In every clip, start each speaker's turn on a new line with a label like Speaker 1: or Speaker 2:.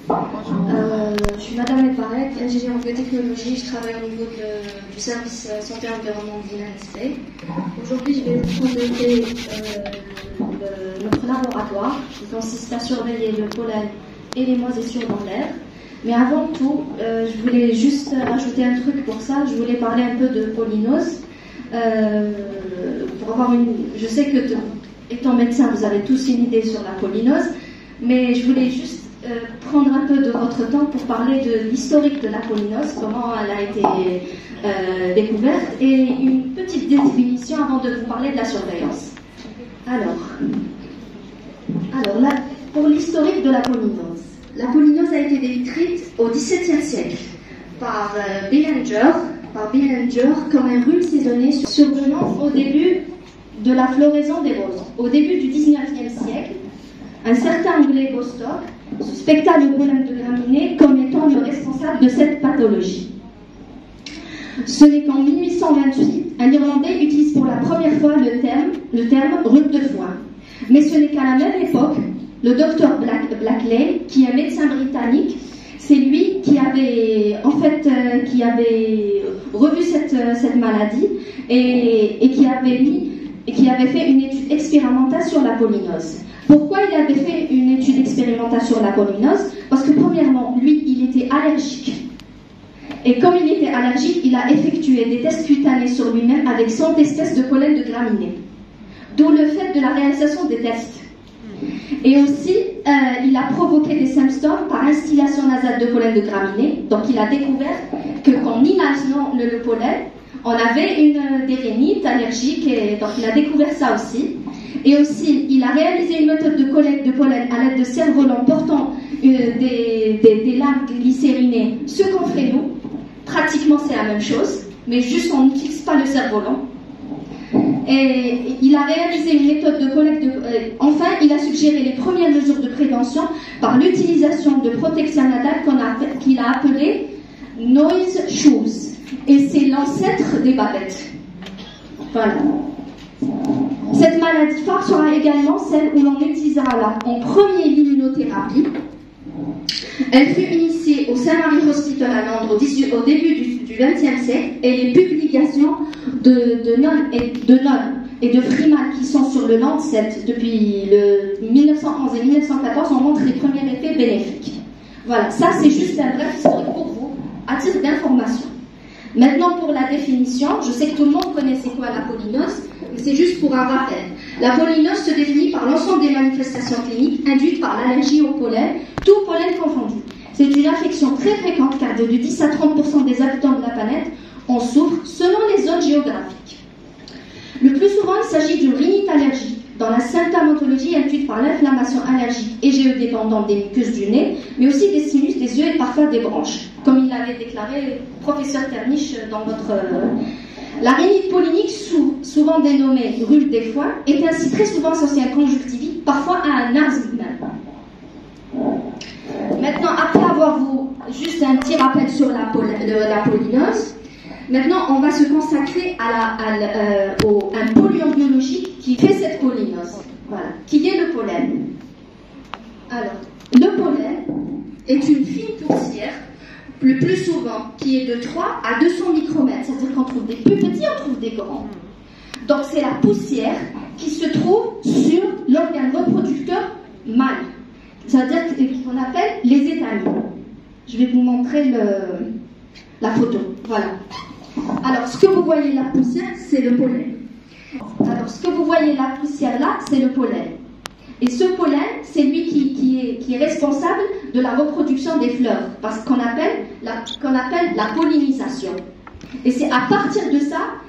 Speaker 1: Je suis Madame Eparek, ingénieure en biotechnologie. Je travaille au niveau du service santé et environnement d'INSP. Aujourd'hui, je vais vous présenter notre laboratoire qui consiste à surveiller le pollen et les moisissures dans l'air. Mais avant tout, je voulais juste rajouter un truc pour ça. Je voulais parler un peu de pollinose. Je sais que, étant médecin, vous avez tous une idée sur la pollinose, mais je voulais juste prendre un peu de votre temps pour parler de l'historique de la pollinose, comment elle a été découverte, et une petite définition avant de vous parler de la surveillance. Alors là, pour l'historique de la pollinose a été décrite au XVIIe siècle par Behringer comme un rhume saisonnier survenant au début de la floraison des roses. Au début du XIXe siècle, un certain Anglais Bostock suspecta le pollen de graminée comme étant le responsable de cette pathologie. Ce n'est qu'en 1828, un Irlandais utilise pour la première fois le terme rhume de foin. Mais ce n'est qu'à la même époque, le docteur Blackley, qui est un médecin britannique, c'est lui qui avait revu cette maladie et qui avait fait une étude expérimentale sur la pollinose. Pourquoi il avait fait une étude expérimentale sur la pollinose? Parce que premièrement, lui, il était allergique. Et comme il était allergique, il a effectué des tests cutanés sur lui-même avec 100 espèces de pollen de graminées. D'où le fait de la réalisation des tests. Et aussi, il a provoqué des symptômes par instillation nasale de pollen de graminées. Donc il a découvert que qu'en inhalant le pollen, on avait des rhinites allergiques, et donc il a découvert ça aussi. Et aussi, il a réalisé une méthode de collecte de pollen à l'aide de cerfs-volants portant des lames glycérinées, ce qu'on fait nous. Pratiquement c'est la même chose, mais juste on n'utilise pas le cerf-volant. Et il a réalisé une méthode de collecte enfin, il a suggéré les premières mesures de prévention par l'utilisation de protection natale qu'il a appelé noise shoes. Et c'est l'ancêtre des babettes. Voilà. Cette maladie phare sera également celle où l'on utilisera en premier l'immunothérapie. Elle fut initiée au St. Mary Hospital à Londres au début du XXe siècle, et les publications de Nunn et de Freeman qui sont sur le Lancet depuis 1911 et 1914 ont montré les premiers effets bénéfiques. Voilà, ça c'est juste un bref historique pour vous, à titre d'information. Maintenant pour la définition, je sais que tout le monde connaît c'est quoi la pollinose, mais c'est juste pour un rappel. La pollinose se définit par l'ensemble des manifestations cliniques induites par l'allergie au pollen, tout pollen confondu. C'est une affection très fréquente car de 10 à 30% des habitants de la planète en souffrent selon les zones géographiques. Le plus souvent, il s'agit d'une rhinite allergique dans la symptomatologie induite par l'inflammation allergique et géodépendante des muqueuses du nez, mais aussi des sinus des yeux et parfois des branches, comme il l'avait déclaré professeur Terniche dans votre... La rhinite pollinique, souvent dénommée rhume des foins, est ainsi très souvent associée à un conjonctivite, parfois à un asthme même. Maintenant, après avoir juste un petit rappel sur la pollinose, maintenant on va se consacrer à un polluant biologique qui fait cette pollinose, voilà, qui est le pollen. Alors, le pollen est une fine poussière, le plus souvent, qui est de 3 à 200 micromètres, c'est-à-dire qu'on trouve des plus petits, on trouve des grands. Donc c'est la poussière qui se trouve sur l'organe reproducteur mâle, c'est-à-dire qu'on appelle les étamines. Je vais vous montrer la photo, voilà. Alors ce que vous voyez la poussière, c'est le pollen. Alors ce que vous voyez la poussière là, c'est le pollen. Et ce pollen, c'est lui qui est responsable de la reproduction des fleurs, parce qu'on appelle la pollinisation. Et c'est à partir de ça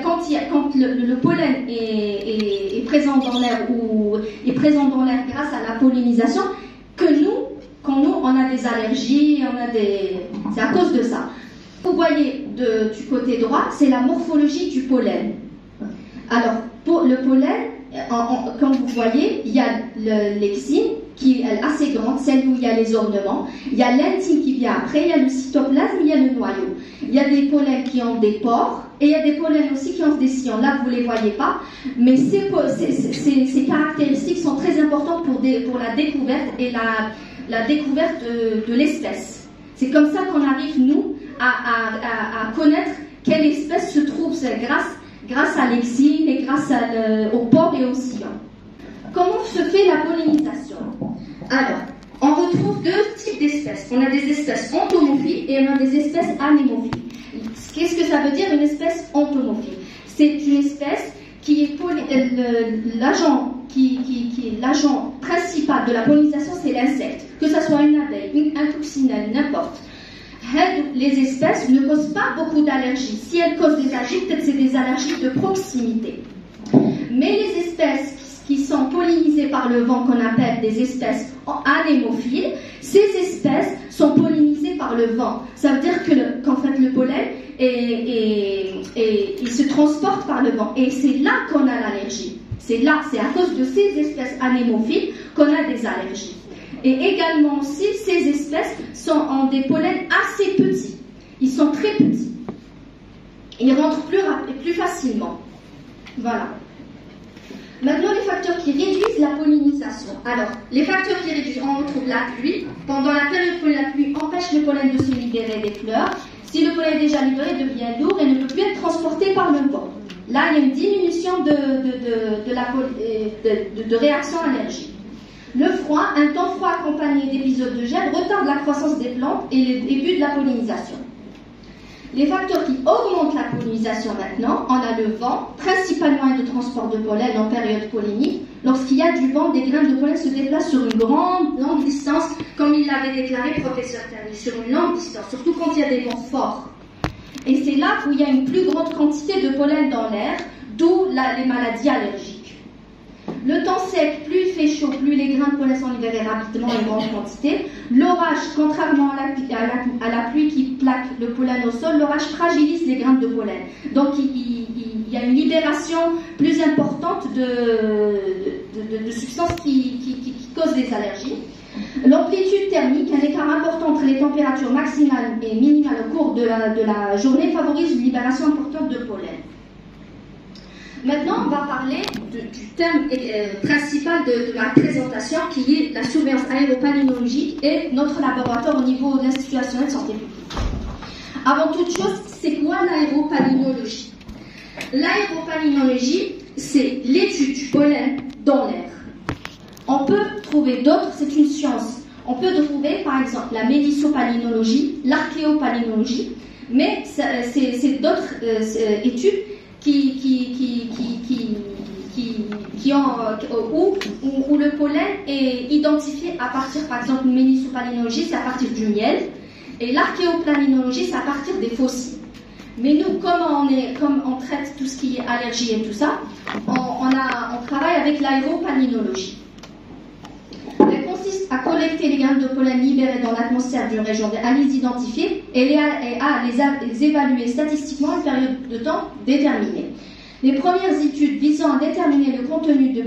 Speaker 1: quand le pollen est présent dans l'air ou est présent dans l'air grâce à la pollinisation, que quand nous on a des allergies, c'est à cause de ça. Vous voyez du côté droit, c'est la morphologie du pollen. Alors pour le pollen, comme vous voyez, il y a l'exine qui est assez grande, celle où il y a les ornements. Il y a l'intime qui vient après, il y a le cytoplasme, il y a le noyau. Il y a des pollens qui ont des pores et il y a des pollens aussi qui ont des sillons. Là, vous ne les voyez pas, mais ces caractéristiques sont très importantes pour la découverte et la découverte de l'espèce. C'est comme ça qu'on arrive, nous, à connaître quelle espèce se trouve, c'est grâce à l'exil et grâce au porc et au sillon. Comment se fait la pollinisation? Alors, on retrouve deux types d'espèces. On a des espèces entomophiles et on a des espèces anémophiles. Qu'est-ce que ça veut dire une espèce entomophile? C'est une espèce qui est l'agent principal de la pollinisation, c'est l'insecte. Que ce soit une abeille, un coccinelle, n'importe. Les espèces ne causent pas beaucoup d'allergies. Si elles causent des allergies, peut-être c'est des allergies de proximité. Mais les espèces qui sont pollinisées par le vent, qu'on appelle des espèces anémophiles, ces espèces sont pollinisées par le vent. Ça veut dire qu'en fait le pollen il se transporte par le vent. Et c'est là qu'on a l'allergie. C'est à cause de ces espèces anémophiles qu'on a des allergies. Et également aussi, ces espèces ont des pollens assez petits. Ils sont très petits. Ils rentrent plus facilement. Voilà. Maintenant, les facteurs qui réduisent la pollinisation. Alors, les facteurs qui réduisent, on retrouve la pluie. Pendant la période où la pluie empêche le pollen de se libérer des fleurs. Si le pollen est déjà libéré, il devient lourd et ne peut plus être transporté par le vent. Là, il y a une diminution de réaction allergique. Le froid, un temps froid accompagné d'épisodes de gel, retarde la croissance des plantes et le début de la pollinisation. Les facteurs qui augmentent la pollinisation maintenant, on a le vent, principal moyen de transport de pollen en période pollinique. Lorsqu'il y a du vent, des graines de pollen se déplacent sur une longue distance, comme il l'avait déclaré professeur Terry, sur une longue distance, surtout quand il y a des vents forts. Et c'est là où il y a une plus grande quantité de pollen dans l'air, d'où les maladies allergiques. Le temps sec, plus il fait chaud, plus les grains de pollen sont libérés rapidement en grande quantité. L'orage, contrairement à la pluie qui plaque le pollen au sol, l'orage fragilise les grains de pollen. Donc il y a une libération plus importante de substances qui causent des allergies. L'amplitude thermique, un écart important entre les températures maximales et minimales au cours de la journée, favorise une libération importante de pollen. Maintenant, on va parler du thème principal de ma présentation, qui est la surveillance aéropallinologique et notre laboratoire au niveau de l'Institut national de santé publique. Avant toute chose, c'est quoi l'aéropallinologie? L'aéropallinologie, c'est l'étude du pollen dans l'air. On peut trouver d'autres, c'est une science. On peut trouver, par exemple, la médicopallinologie, l'archéopallinologie, mais c'est d'autres études où le pollen est identifié à partir, par exemple, une médicopallinologie, c'est à partir du miel, et l'archéopallinologie, c'est à partir des fossiles. Mais nous, comme on traite tout ce qui est allergie et tout ça, on travaille avec l'aéropallinologie. Elle consiste à collecter les graines de pollen libérées dans l'atmosphère d'une région, à les identifier et à les évaluer statistiquement à une période de temps déterminée. Les premières études visant à déterminer le contenu de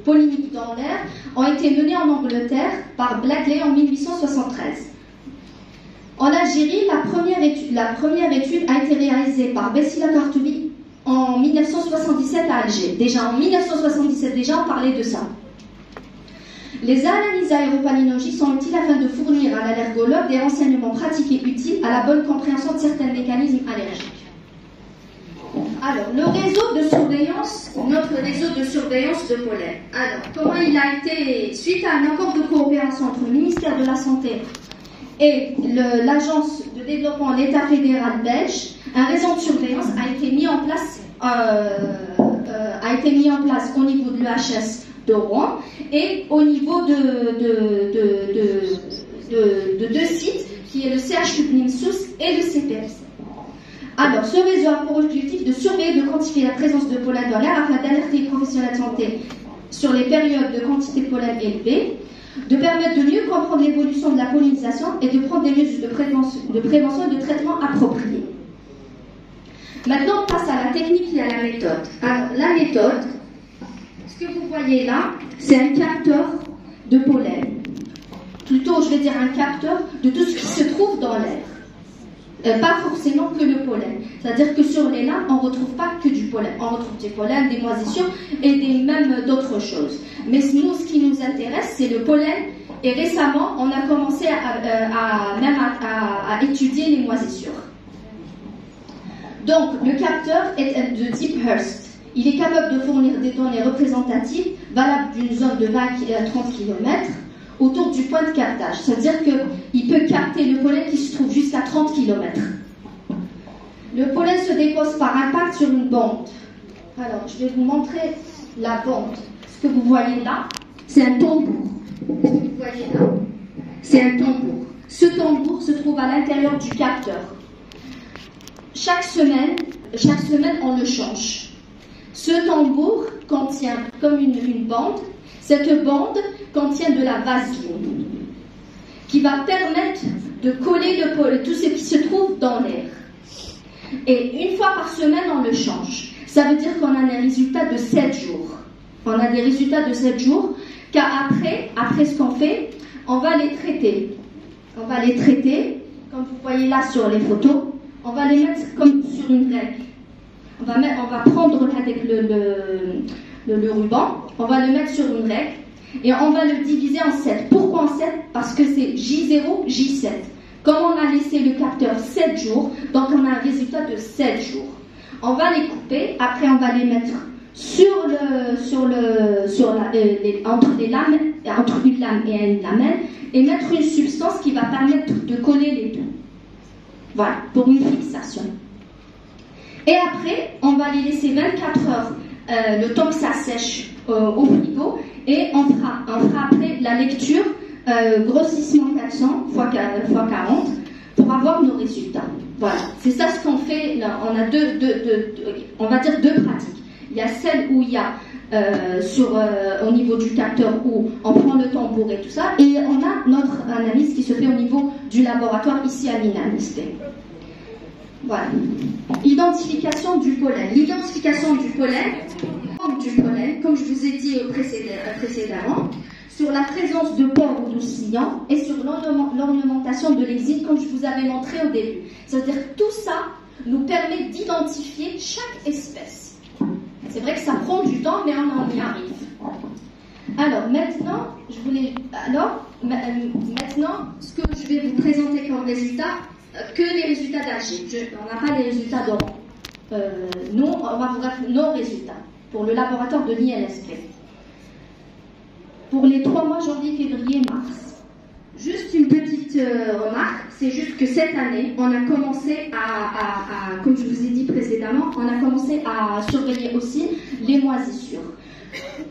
Speaker 1: pollinique dans l'air ont été menées en Angleterre par Blackley en 1873. En Algérie, la première étude a été réalisée par Bessila Kartoubi en 1977 à Alger. Déjà en 1977, on parlait de ça. Les analyses aéropallinologiques sont utiles afin de fournir à l'allergologue des renseignements pratiques et utiles à la bonne compréhension de certains mécanismes allergiques. Alors, notre réseau de surveillance de pollen. Alors, comment il a été, suite à un accord de coopération entre le ministère de la Santé et l'Agence de développement de l'État fédéral belge, un réseau de surveillance a été mis en place au niveau de l'EHS de Rouen et au niveau de deux sites, qui est le CHU Pnimsous et le CPFC. Alors, ce réseau a pour objectif de surveiller et de quantifier la présence de pollen dans l'air afin d'alerter les professionnels de santé sur les périodes de quantité de pollen élevée, de permettre de mieux comprendre l'évolution de la pollinisation et de prendre des mesures de prévention et de traitement appropriés. Maintenant, on passe à la technique et à la méthode. Alors, la méthode, ce que vous voyez là, c'est un capteur de pollen. Plutôt, je vais dire un capteur de tout ce qui se trouve dans l'air. Pas forcément que le pollen. C'est-à-dire que sur les lames, on ne retrouve pas que du pollen. On retrouve des pollens, des moisissures et même d'autres choses. Mais nous, ce qui nous intéresse, c'est le pollen Et récemment, on a commencé à étudier les moisissures. Donc, le capteur est de type Hurst. Il est capable de fournir des données représentatives valables d'une zone de 20 à 30 km autour du point de captage. C'est-à-dire qu'il peut capter le pollen qui se trouve jusqu'à 30 km. Le pollen se dépose par impact sur une bande. Alors, je vais vous montrer la bande. Ce que vous voyez là, c'est un tambour. Ce que vous voyez là, c'est un tambour. Ce tambour se trouve à l'intérieur du capteur. Chaque semaine, on le change. Ce tambour contient, comme une bande, cette bande contient de la vaseline qui va permettre de coller le pollen, tout ce qui se trouve dans l'air. Et une fois par semaine, on le change. Ça veut dire qu'on a un résultat de 7 jours. On a des résultats de 7 jours, car après ce qu'on fait, on va les traiter. On va les traiter, comme vous voyez là sur les photos, on va les mettre comme sur une règle. On va prendre avec le ruban, on va le mettre sur une règle et on va le diviser en 7. Pourquoi en 7? Parce que c'est J0, J7. Comme on a laissé le capteur 7 jours, donc on a un résultat de 7 jours. On va les couper, après on va les mettre entre une lame et une lamelle et mettre une substance qui va permettre de coller les deux. Voilà, pour une fixation. Et après, on va les laisser 24 heures, le temps que ça sèche au frigo, et on fera après la lecture grossissement 400 x 40 pour avoir nos résultats. Voilà, c'est ça ce qu'on fait. Là, on a on va dire deux pratiques. Il y a celle où il y a au niveau du capteur où on prend le tambour et tout ça, et on a notre analyse qui se fait au niveau du laboratoire ici à l'INALIST. Voilà. Identification du pollen. L'identification du pollen, comme je vous ai dit précédemment, sur la présence de pores ou d'oscillants et sur l'ornementation de l'exil, comme je vous avais montré au début. C'est-à-dire que tout ça nous permet d'identifier chaque espèce. C'est vrai que ça prend du temps, mais on y arrive. Alors, maintenant, ce que je vais vous présenter comme résultat, que les résultats d'Alger. On n'a pas les résultats d'Oran. Nous, on va vous rappeler nos résultats pour le laboratoire de l'INSP. Pour les 3 mois, janvier, février, mars. Juste une petite remarque, c'est juste que cette année, on a commencé comme je vous ai dit précédemment, on a commencé à surveiller aussi les moisissures.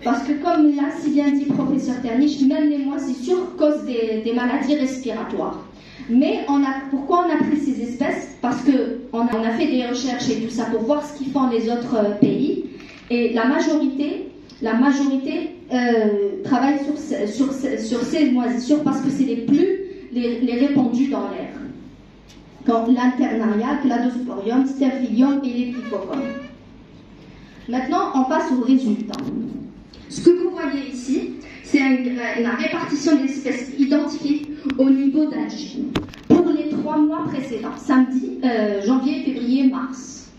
Speaker 1: Parce que comme l'a si bien dit professeur Ternich, même les moisissures causent des maladies respiratoires. Mais pourquoi on a pris ces espèces? Parce qu'on a fait des recherches et tout ça pour voir ce qu'ils font les autres pays. Et la majorité travaille sur ces moisissures parce que c'est les répandues dans l'air. Comme l'alternaria, cladosporium, sterphilium et l'épicoccum. Maintenant, on passe aux résultats. Ce que vous voyez ici, c'est la répartition des espèces identifiées au niveau d'Alger. Pour les 3 mois précédents, janvier, février, mars.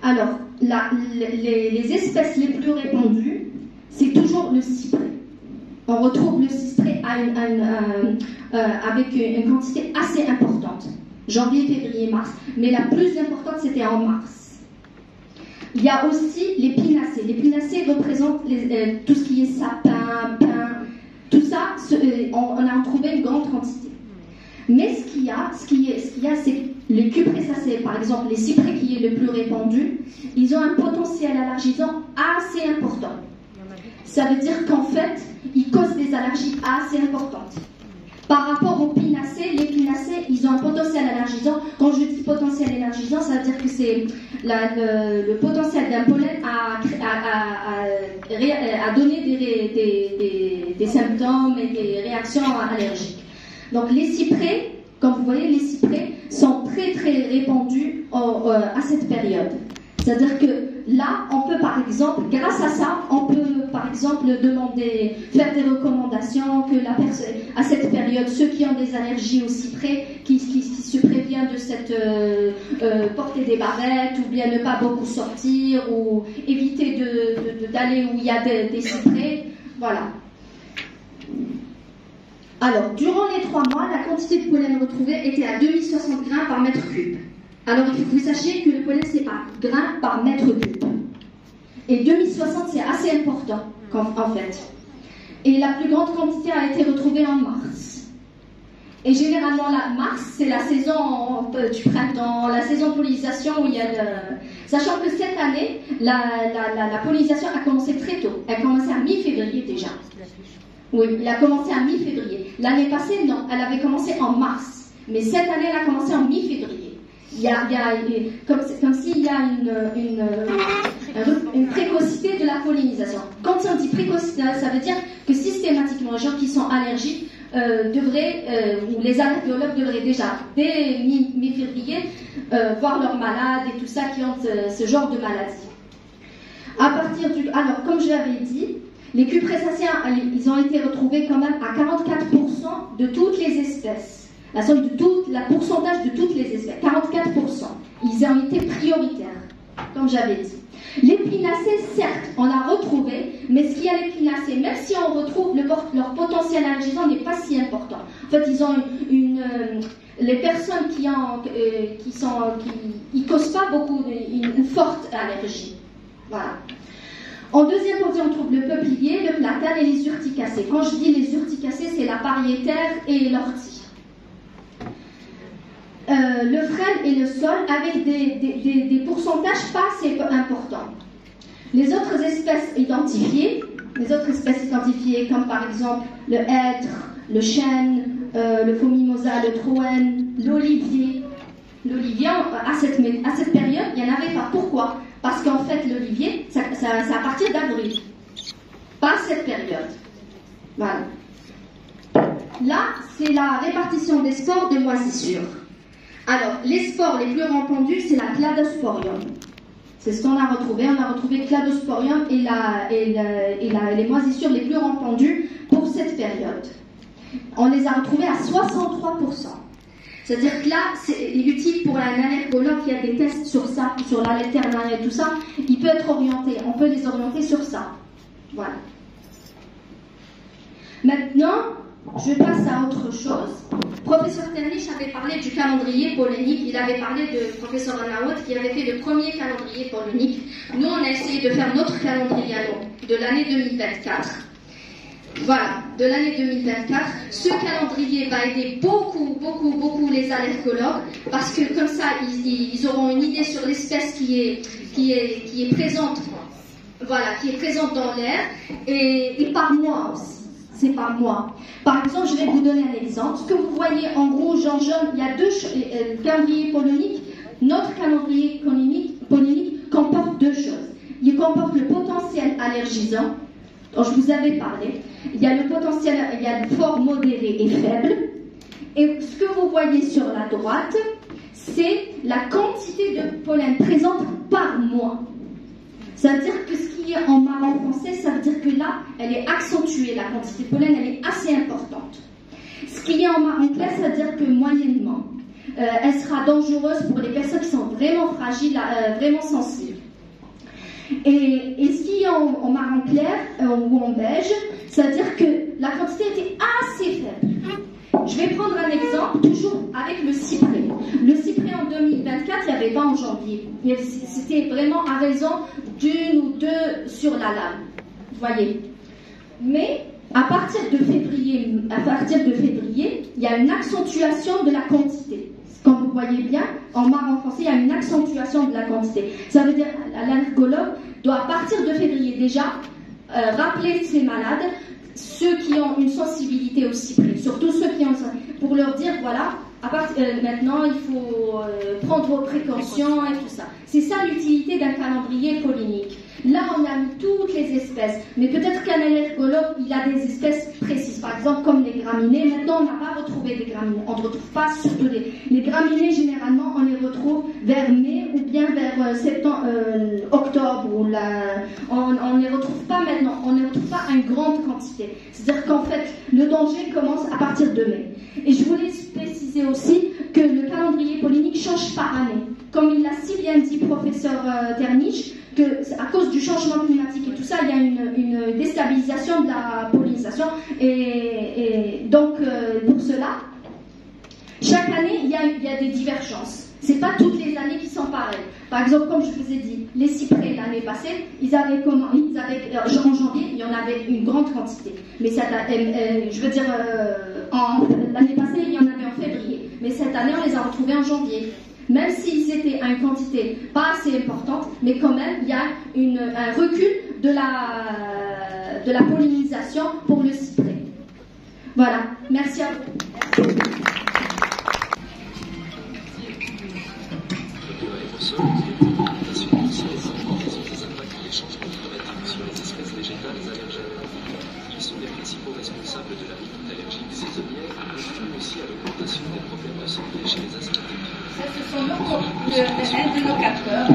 Speaker 1: Alors, les espèces les plus répandues, c'est toujours le cyprès. On retrouve le cyprès avec une quantité assez importante. Janvier, février, mars. Mais la plus importante, c'était en mars. Il y a aussi les pinacées. Les pinacées représentent tout ce qui est sapin, pin, tout ça, on a trouvé une grande quantité. Mais ce qu'il y a, c'est que les cupressacées, par exemple, les cyprès qui est le plus répandu, ils ont un potentiel allergisant assez important. Ça veut dire qu'en fait, ils causent des allergies assez importantes. Par rapport aux pinacées, les pinacées, ils ont un potentiel allergisant. Quand je dis potentiel allergisant, ça veut dire que c'est le potentiel d'un pollen à donner des symptômes et des réactions allergiques. Donc les cyprès, comme vous voyez, les cyprès sont très très répandus à cette période. C'est-à-dire que là, on peut par exemple, grâce à ça, on peut par exemple faire des recommandations que la personne, à cette période, ceux qui ont des allergies au cyprès, qui se préviennent de cette porter des barrettes ou bien ne pas beaucoup sortir ou éviter d'aller où il y a des cyprès. Voilà. Alors, durant les 3 mois, la quantité de pollen retrouvée était à 2060 grains par mètre cube. Alors, il faut que vous sachiez que le pollen, c'est pas grains par mètre cube. Et 2060, c'est assez important, en fait. Et la plus grande quantité a été retrouvée en mars. Et généralement, mars, c'est la saison du printemps, la saison de pollinisation où il y a Sachant que cette année, la pollinisation a commencé très tôt. Elle a commencé à mi-février déjà. Oui, elle a commencé à mi-février. L'année passée, non, elle avait commencé en mars. Mais cette année, elle a commencé en mi-février. Comme s'il y a une précocité de la pollinisation. Quand on dit précocité, ça veut dire que systématiquement, les gens qui sont allergiques ou les allergologues devraient déjà, dès mi-février, voir leurs malades et tout ça qui ont ce genre de maladie. Alors, comme je l'avais dit, les cupressaciens, ils ont été retrouvés quand même à 44% de toutes les espèces. La pourcentage de toutes les espèces, 44%. Ils ont été prioritaires, comme j'avais dit. L'épinacée, certes, on l'a retrouvé, mais ce qu'il y a l'épinacée, même si on retrouve leur potentiel allergisant n'est pas si important. En fait, ils ont les personnes qui causent pas beaucoup une forte allergie. Voilà. En deuxième position, on trouve le peuplier, le platane et les urticacées. Quand je dis les urticacées, c'est la pariétaire et l'ortie. Le frêne et le sol avec des pourcentages pas assez importants. Les autres espèces identifiées, comme par exemple le hêtre, le chêne, le faux mimosa, le troène, l'olivier. L'olivier, à cette période, il n'y en avait pas. Pourquoi? Parce qu'en fait, l'olivier, c'est à partir d'avril. Pas cette période. Voilà. Là, c'est la répartition des spores de moisissure. Alors, les spores les plus répandus, c'est la cladosporium. C'est ce qu'on a retrouvé. On a retrouvé cladosporium et les moisissures les plus répandues pour cette période. On les a retrouvées à 63%. C'est-à-dire que là, c'est utile pour un allergologue qui a des tests sur ça, sur la letternaire et tout ça. Il peut être orienté. On peut les orienter sur ça. Voilà. Maintenant, je passe à autre chose. Professeur Ternich avait parlé du calendrier pollinique. Il avait parlé de professeur Anaout qui avait fait le premier calendrier pollinique. Nous, on a essayé de faire notre calendrier de l'année 2024. Voilà, de l'année 2024. Ce calendrier va aider beaucoup les allergologues parce que comme ça, ils auront une idée sur l'espèce qui est présente. Voilà, qui est présente dans l'air et par mois aussi. C'est par mois. Par exemple, je vais vous donner un exemple. Ce que vous voyez en rouge, en jaune, il y a deux calendriers polliniques. Notre calendrier pollinique comporte deux choses. Il comporte le potentiel allergisant, dont je vous avais parlé. Il y a le potentiel, il y a le fort, modéré et faible. Et ce que vous voyez sur la droite, c'est la quantité de pollen présente par mois. Ça veut dire que ce qui est en marron foncé, ça veut dire que là, elle est accentuée, la quantité de pollen, elle est assez importante. Ce qui est en marron clair, ça veut dire que moyennement, elle sera dangereuse pour les personnes qui sont vraiment fragiles, vraiment sensibles. Et ce qui est en marron clair ou en beige, ça veut dire que la quantité était assez faible. Je vais prendre un exemple, toujours avec le cyprès. Le cyprès en 2024, il n'y avait pas en janvier. C'était vraiment à raison d'une ou deux sur la lame. Vous voyez. Mais à partir de février, il y a une accentuation de la quantité. Comme vous voyez bien, en marron foncé, il y a une accentuation de la quantité. Ça veut dire que l'allergologue doit, à partir de février déjà, rappeler ses malades, ceux qui ont une sensibilité au cyprès, surtout ceux qui ont, pour leur dire, voilà, maintenant il faut prendre vos précautions et tout ça. C'est ça l'utilité d'un calendrier pollinique. Là, on a mis toutes les espèces, mais peut-être qu'un allergologue, il a des espèces précises, par exemple comme les graminées. Maintenant, on n'a pas retrouvé les graminées. On ne retrouve pas surtout les graminées, généralement, on les retrouve vers mai ou bien vers octobre. On ne les retrouve pas maintenant, on ne les retrouve pas en grande quantité. C'est-à-dire qu'en fait, le danger commence à partir de mai. Et je voulais préciser aussi que le calendrier pollinique change par année. Comme il l'a si bien dit professeur Ternich, que à cause du changement climatique et tout ça, il y a une déstabilisation de la pollinisation et donc chaque année, il y a des divergences. Ce n'est pas toutes les années qui sont pareilles. Par exemple, comme je vous ai dit, les cyprès l'année passée, en janvier, il y en avait une grande quantité. Mais l'année passée, il y en avait en février. Mais cette année, on les a retrouvés en janvier. Même s'ils étaient à une quantité pas assez importante, mais quand même, il y a un recul de la pollinisation pour le cyprès. Voilà, merci à vous.
Speaker 2: Ils sont les principaux responsables de la rhinite allergique saisonnière, mais aussi à l'augmentation des problèmes de santé chez les asthmatiques.
Speaker 3: Ça, ce sont un de nos capteurs.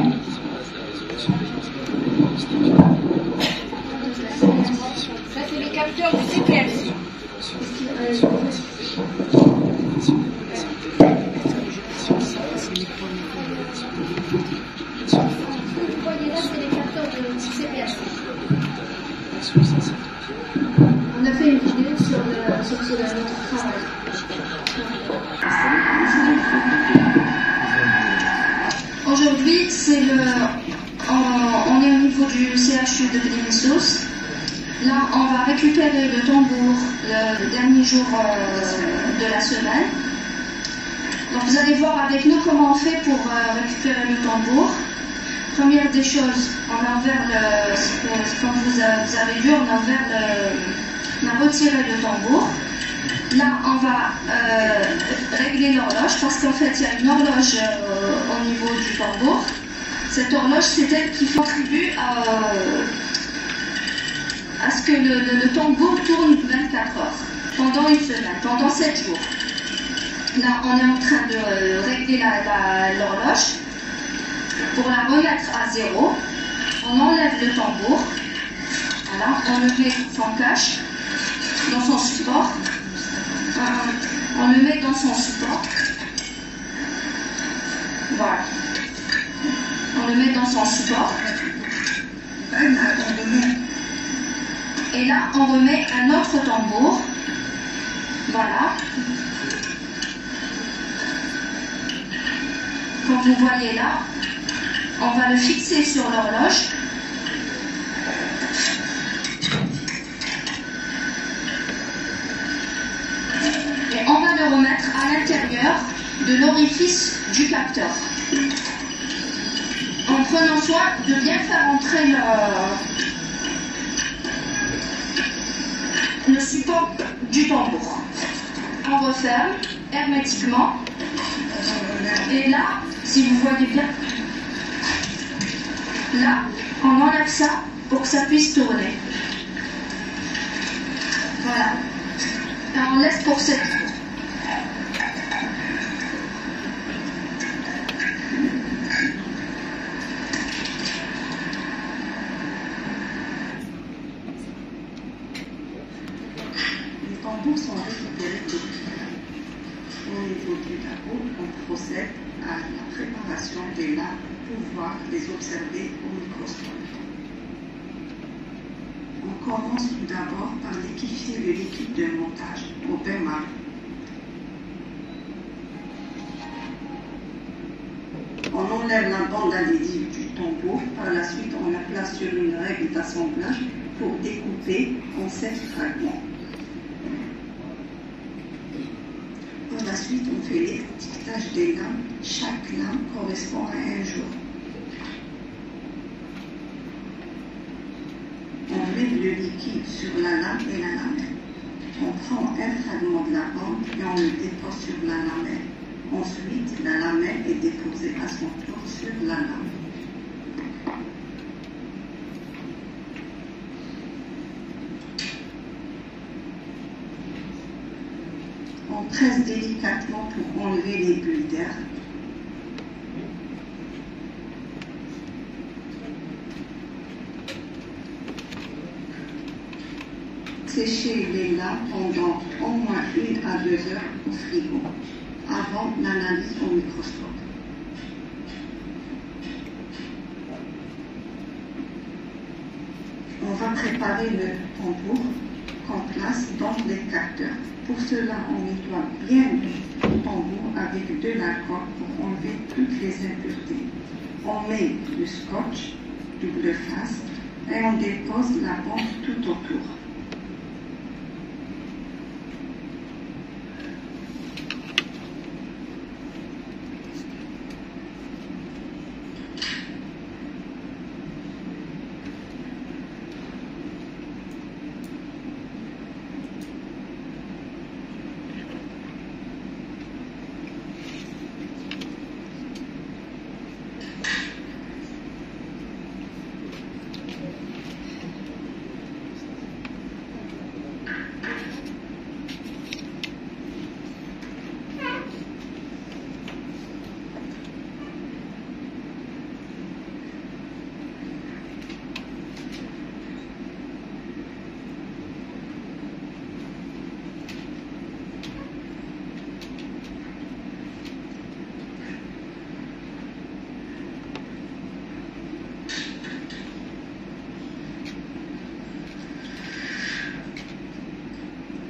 Speaker 3: Ça, c'est le capteur du CPLC. Vous voyez là, c'est les capteurs du CPLC.
Speaker 1: On a fait une vidéo sur notre travail. Aujourd'hui, on est au niveau du CHU de Benisos. Là, on va récupérer le tambour le dernier jour de la semaine. Donc, vous allez voir avec nous comment on fait pour récupérer le tambour. Première des choses, on comme vous avez vu, on a retiré le tambour. Là, on va régler l'horloge parce qu'en fait, il y a une horloge au niveau du tambour. Cette horloge, c'est elle qui contribue à ce que le tambour tourne 24 heures, pendant une semaine, pendant 7 jours. Là, on est en train de régler l'horloge. Pour la remettre à zéro, on enlève le tambour. Voilà, on le met en cache dans son support. On le met dans son support. Voilà. On le met dans son support. Et là, on remet un autre tambour. Voilà. Comme vous voyez là, on va le fixer sur l'horloge. Et on va le remettre à l'intérieur de l'orifice du capteur. En prenant soin de bien faire entrer le support du tambour. On referme hermétiquement. Et là, si vous voyez bien, là, on enlève ça pour que ça puisse tourner. Voilà. Et on laisse pour cette tour.
Speaker 4: Les tambours sont récupérés au niveau du labo. On procède à la préparation des lames pour pouvoir les observer au microscope. On commence tout d'abord par liquéfier le liquide de montage au bain marin. On enlève la bande adhésive du tambour. Par la suite, on la place sur une règle d'assemblage pour découper en 7 fragments. Par la suite, on fait l'étiquetage des lames. Chaque lame correspond à un jour. On met le liquide sur la lame et la lamelle. On prend un fragment de la bande et on le dépose sur la lamelle. Ensuite, la lamelle est déposée à son tour sur la lame. On presse délicatement pour enlever les bulles d'air. Sécher les lames pendant au moins 1 à 2 heures au frigo, avant l'analyse au microscope. On va préparer le tambour. qu'on place dans les capteurs. Pour cela, on nettoie bien le tambour avec de l'alcool pour enlever toutes les impuretés. On met du scotch double face et on dépose la bombe tout autour.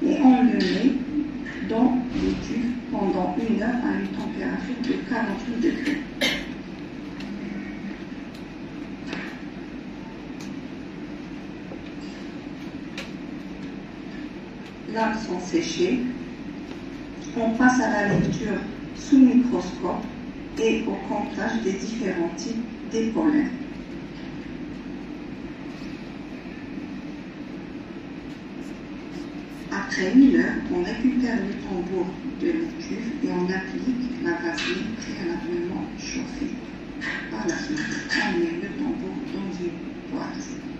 Speaker 4: Et on le met dans les cuves pendant 1 heure à une température de 48 degrés. Lames sont séchées. On passe à la lecture sous microscope et au comptage des différents types d'épaulettes. Après 1 heure, on récupère le tambour de la cuve et on applique la vaseline préalablement chauffée. Par la suite, on met le tambour dans une boîte.